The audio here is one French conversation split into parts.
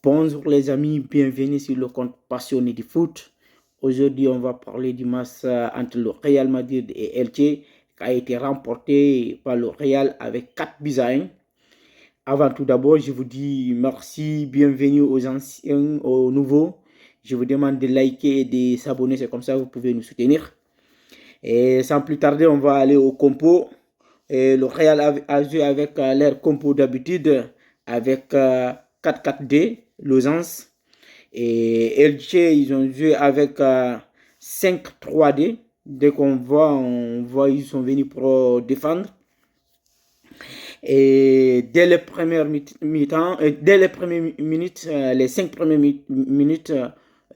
Bonjour les amis, bienvenue sur le compte passionné du foot. Aujourd'hui, on va parler du match entre le Real Madrid et Elche qui a été remporté par le Real avec 4 buts à 1. Avant tout d'abord, je vous dis merci, bienvenue aux anciens, aux nouveaux. Je vous demande de liker et de s'abonner, c'est comme ça que vous pouvez nous soutenir. Et sans plus tarder, on va aller au compo. Et le Real a joué avec leur compo d'habitude, avec 4-4-2, Lozance. Et Elche, ils ont joué avec 5-3-2. Dès qu'on voit, ils sont venus pour défendre. Et dès les premières mi-temps, dès les premières minutes, les 5 premières minutes,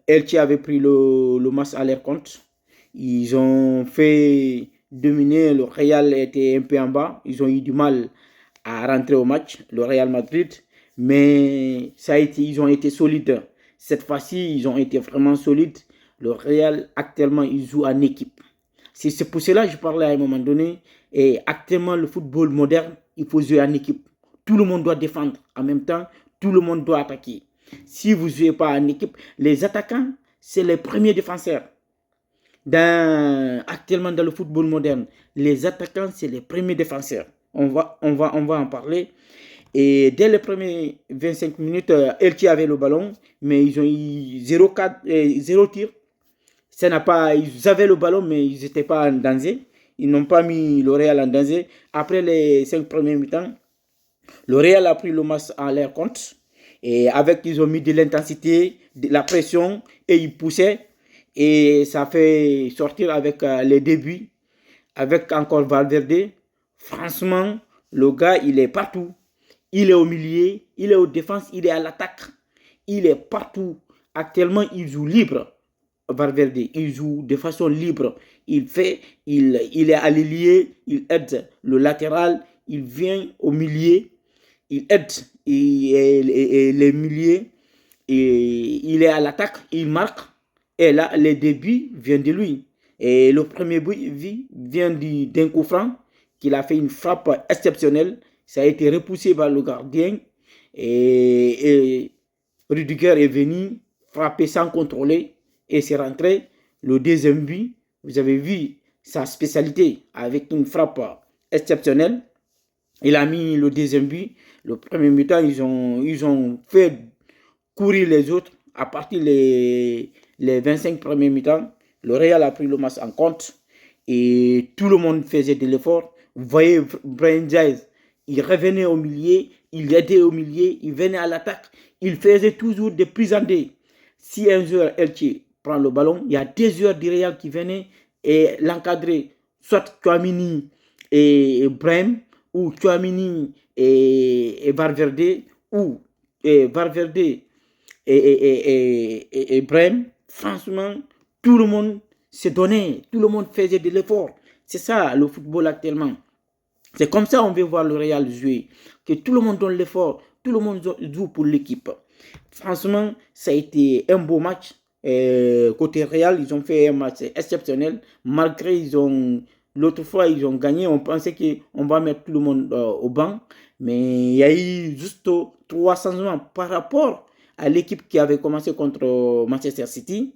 Elche avait pris le match à leur compte. Ils ont fait dominer, le Real était un peu en bas. Ils ont eu du mal à rentrer au match, le Real Madrid. Mais ils ont été solides. Cette fois-ci, ils ont été vraiment solides. Le Real, actuellement, il joue en équipe. C'est pour cela que je parlais à un moment donné. Et actuellement, le football moderne, il faut jouer en équipe. Tout le monde doit défendre. En même temps, tout le monde doit attaquer. Si vous ne jouez pas en équipe, les attaquants, c'est les premiers défenseurs. Actuellement, dans le football moderne, les attaquants, c'est les premiers défenseurs. On va en parler. Et dès les premières 25 minutes, Elche avait le ballon, mais ils ont eu 0 tir. Ils avaient le ballon, mais ils n'étaient pas en danger. Ils n'ont pas mis le Real en danger. Après les 5 premiers mi-temps, le Real a pris le match en leur compte. Et ils ont mis de l'intensité, de la pression, et ils poussaient. Et ça fait sortir avec les débuts, avec encore Valverde. Franchement, le gars, il est partout. Il est au milieu, il est aux défenses, il est à l'attaque. Il est partout. Actuellement, il joue libre. Valverde, il joue de façon libre. Il est à l'ailier, il aide le latéral, il vient au milieu, il aide les milieux, et il est à l'attaque, il marque. Et là, le début vient de lui. Et le premier but vient d'un coup franc qu'il a fait une frappe exceptionnelle. Ça a été repoussé par le gardien. Et Rudiger est venu frapper sans contrôler et c'est rentré. Le deuxième but, vous avez vu sa spécialité avec une frappe exceptionnelle. Il a mis le deuxième but. Le premier mi-temps, ils ont fait courir les autres. À partir les 25 premiers mi-temps, le Real a pris le match en compte et tout le monde faisait de l'effort. Vous voyez, Brahim Diaz, il revenait au milieu, il aidait au milieu, il venait à l'attaque, il faisait toujours des prises en deux. Si un joueur Elche prend le ballon, il y a 2 joueurs du Real qui venaient et l'encadrer, soit Chouamini et Brahim, ou Chouamini et Valverde, ou Valverde et Brahim. Franchement, tout le monde se donnait, tout le monde faisait de l'effort. C'est ça le football actuellement. C'est comme ça qu'on veut voir le Real jouer. Que tout le monde donne l'effort, tout le monde joue pour l'équipe. Franchement, ça a été un beau match. Côté Real, ils ont fait un match exceptionnel. Malgré l'autre fois, ils ont gagné. On pensait qu'on va mettre tout le monde au banc. Mais il y a eu juste 3 changements par rapport à l'équipe qui avait commencé contre Manchester City.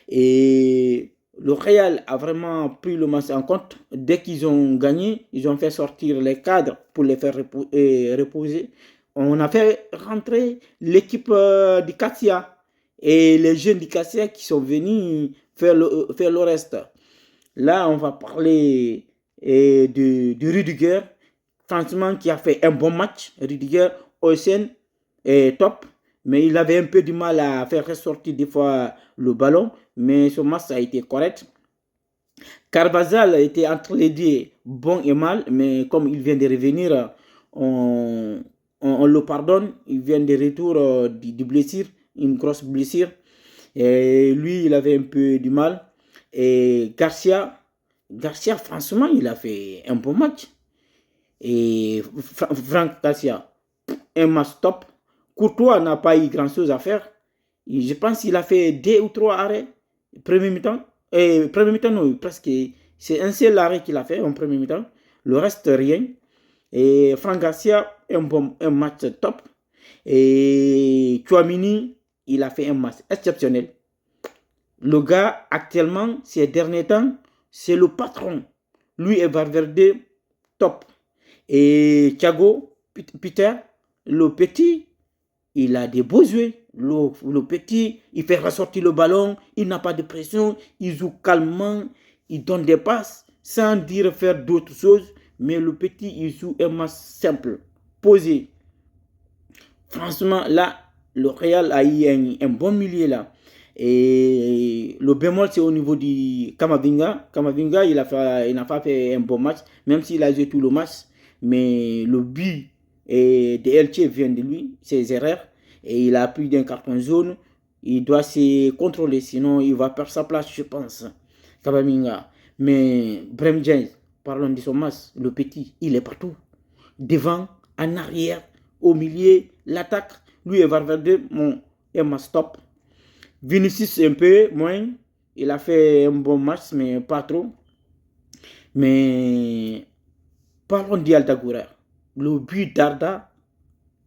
Et le Real a vraiment pris le match en compte. Dès qu'ils ont gagné, ils ont fait sortir les cadres pour les faire reposer. On a fait rentrer l'équipe du Cassia et les jeunes du Cassia qui sont venus faire le reste. Là, on va parler de Rudiger, franchement, qui a fait un bon match. Rudiger, Oysen est top, mais il avait un peu du mal à faire ressortir des fois le ballon, mais ce match a été correct. Carvajal était entre les deux, bon et mal, mais comme il vient de revenir, on le pardonne. Il vient de retour de blessure, une grosse blessure. Et lui, il avait un peu du mal. Et Garcia, franchement, il a fait un bon match. Et Franck Garcia, un match top. Courtois n'a pas eu grand-chose à faire. Je pense qu'il a fait 2 ou 3 arrêts. Premier mi-temps. Premier mi-temps, non, presque. C'est un seul arrêt qu'il a fait en premier mi-temps. Le reste, rien. Et Franck Garcia, un match top. Et Tchouaméni, il a fait un match exceptionnel. Le gars, actuellement, ces derniers temps, c'est le patron. Lui et Valverde, top. Et Thiago, Peter, le petit, il a des beaux yeux. Le petit, il fait ressortir le ballon, il n'a pas de pression, il joue calmement, il donne des passes sans dire faire d'autres choses. Mais le petit, il joue un match simple, posé. Franchement, là, le Real a eu un bon milieu là. Et le bémol, c'est au niveau du Kamavinga. Kamavinga, il n'a pas fait un bon match, même s'il a joué tout le match. Mais le but de Elche vient de lui, ses erreurs. Et il a plus d'un carton jaune. Il doit se contrôler, sinon il va perdre sa place, je pense. Kamavinga. Mais Brem James, parlons de son match. Le petit, il est partout. Devant, en arrière, au milieu, l'attaque. Lui et Valverde, un match top. Vinicius un peu moins. Il a fait un bon match, mais pas trop. Mais parlons d'Arda Güler. Le but d'Arda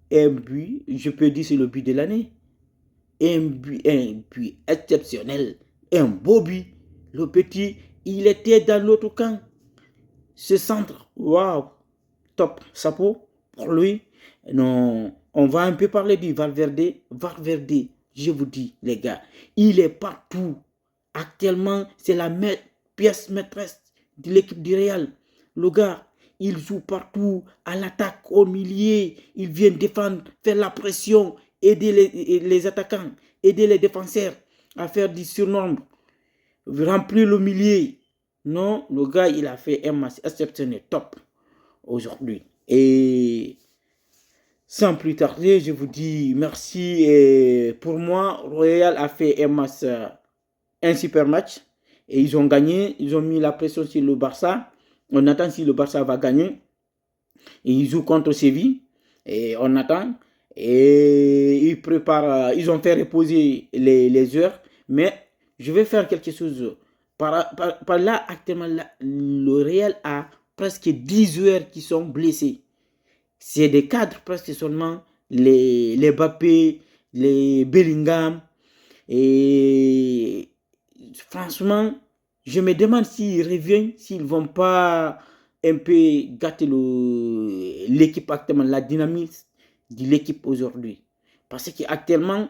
est un but, je peux dire c'est le but de l'année. Un but exceptionnel. Un beau but. Le petit, il était dans l'autre camp. Ce centre, waouh, top, chapeau pour lui. Non, on va un peu parler du Valverde. Valverde, je vous dis, les gars, il est partout. Actuellement, c'est la pièce maîtresse de l'équipe du Real. Le gars, il joue partout, à l'attaque, au milieu. Il vient défendre, faire la pression, aider les attaquants, aider les défenseurs à faire du surnombre, remplir le milieu. Non, le gars, il a fait un match exceptionnel, top, aujourd'hui. Et sans plus tarder, je vous dis merci. Et pour moi, Royal a fait un match, un super match. Et ils ont gagné. Ils ont mis la pression sur le Barça. On attend si le Barça va gagner. Et ils jouent contre Séville. Et on attend. Et ils préparent. Ils ont fait reposer les heures. Mais je vais faire quelque chose. Par là, actuellement, le Real a presque 10 joueurs qui sont blessés. C'est des cadres presque seulement, les Mbappé, les Bellingham. Et franchement, je me demande s'ils reviennent, s'ils ne vont pas un peu gâter l'équipe actuellement, la dynamique de l'équipe aujourd'hui. Parce qu'actuellement,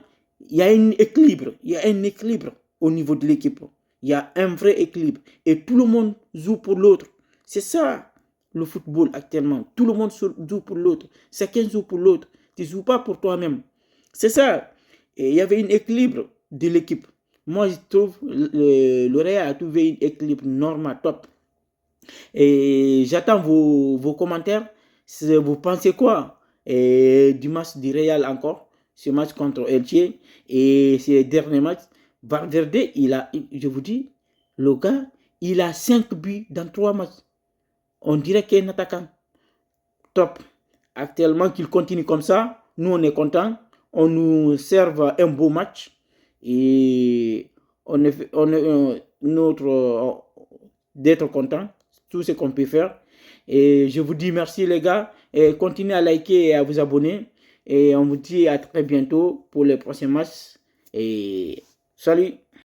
il y a un équilibre. Il y a un équilibre au niveau de l'équipe. Il y a un vrai équilibre. Et tout le monde joue pour l'autre. C'est ça, le football actuellement. Tout le monde joue pour l'autre. Chacun joue pour l'autre. Tu ne joues pas pour toi-même. C'est ça. Et il y avait un équilibre de l'équipe. Moi, je trouve le Real a trouvé un équilibre normal, top. Et j'attends vos commentaires. Vous pensez quoi du match du Real encore? Ce match contre Elche et ces derniers matchs. Valverde, je vous dis, le gars, il a 5 buts dans 3 matchs. On dirait qu'il est un attaquant. Top. Actuellement, qu'il continue comme ça. Nous, on est contents. On nous serve un beau match. Et on est d'être content. Tout ce qu'on peut faire. Et je vous dis merci les gars. Et continuez à liker et à vous abonner. Et on vous dit à très bientôt pour les prochains matchs. Et salut.